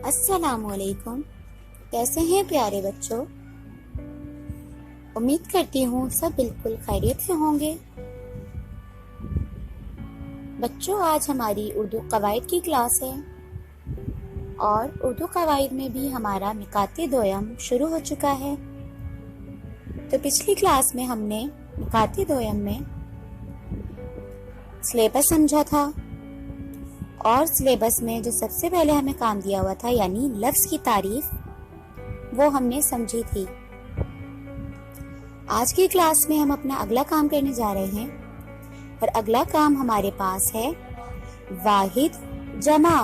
السلام علیکم، کیسے ہیں پیارے بچوں؟ امید کرتی ہوں سب بالکل خیریت سے ہوں گے۔ بچوں، آج ہماری اردو قواعد کی کلاس ہے اور اردو قواعد میں بھی ہمارا نکات دوئم شروع ہو چکا ہے۔ تو پچھلی کلاس میں ہم نے نکات دوئم میں سلیبس سمجھا تھا، اور سلیبس میں جو سب سے پہلے ہمیں کام دیا ہوا تھا یعنی لفظ کی تعریف، وہ ہم نے سمجھی تھی۔ آج کی کلاس میں ہم اپنا اگلا کام کرنے جا رہے ہیں، اور اگلا کام ہمارے پاس ہے واحد جمع۔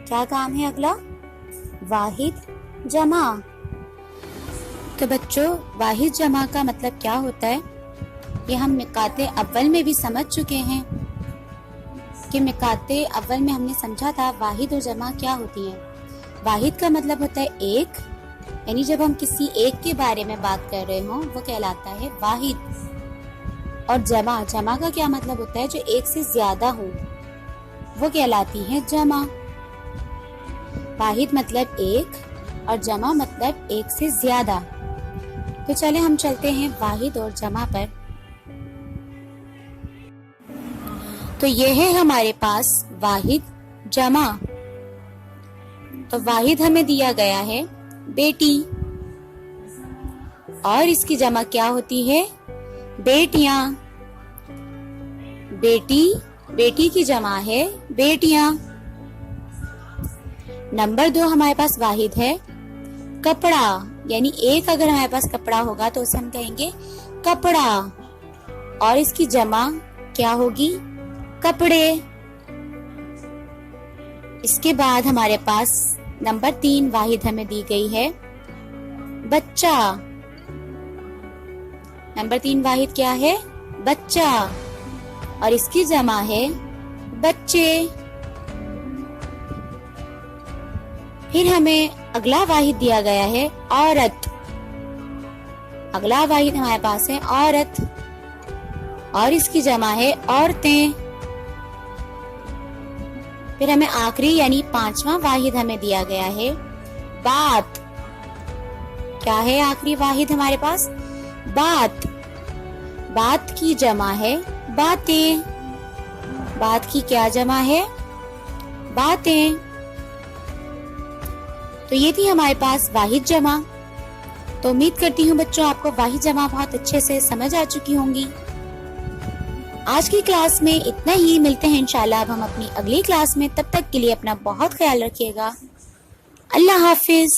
کیا کام ہے اگلا؟ واحد جمع۔ تو بچوں، واحد جمع کا مطلب کیا ہوتا ہے؟ یہ ہم نکات اول میں بھی سمجھ چکے ہیں کہ نکات اول میں ہم نے سمجھا تھا واحد اور جمع کیا ہوتی ہیں۔ واحد کا مطلب ہوتا ہے ایک، یعنی جب ہم کسی ایک کے بارے میں بات کر رہے ہوں وہ کہلاتا ہے واحد۔ اور جمع کا کیا مطلب ہوتا ہے؟ جو ایک سے زیادہ ہوں وہ کہلاتی ہے جمع۔ واحد مطلب ایک اور جمع مطلب ایک سے زیادہ۔ تو چلیں ہم چلتے ہیں واحد اور جمع پر۔ تو یہ ہے ہمارے پاس واحد جمع۔ تو واحد ہمیں دیا گیا ہے بیٹی، اور اس کی جمع کیا ہوتی ہے؟ بیٹیاں۔ بیٹی کی جمع ہے بیٹیاں۔ نمبر 2 ہمارے پاس واحد ہے کپڑا، یعنی ایک اگر ہمارے پاس کپڑا ہوگا تو اسے ہم کہیں گے کپڑا، اور اس کی جمع کیا ہوگی؟ کپڑے۔ اس کے بعد ہمارے پاس نمبر 3 واحد ہمیں دی گئی ہے بچہ۔ نمبر 3 واحد کیا ہے؟ بچہ، اور اس کی جمع ہے بچے۔ پھر ہمیں اگلا واحد دیا گیا ہے عورت۔ اگلا واحد ہمارے پاس ہے عورت، اور اس کی جمع ہے عورتیں۔ پھر ہمیں آخری یعنی 5واں واحد ہمیں دیا گیا ہے بات۔ کیا ہے آخری واحد ہمارے پاس؟ بات۔ بات کی جمع ہے باتیں۔ بات کی کیا جمع ہے؟ باتیں۔ تو یہ تھی ہمارے پاس واحد جمع۔ تو امید کرتی ہوں بچوں آپ کو واحد جمع بہت اچھے سے سمجھ آ چکی ہوں گی۔ آج کی کلاس میں اتنا ہی، ملتے ہیں انشاءاللہ اب ہم اپنی اگلی کلاس میں۔ تب تک کے لیے اپنا بہت خیال رکھیے گا۔ اللہ حافظ۔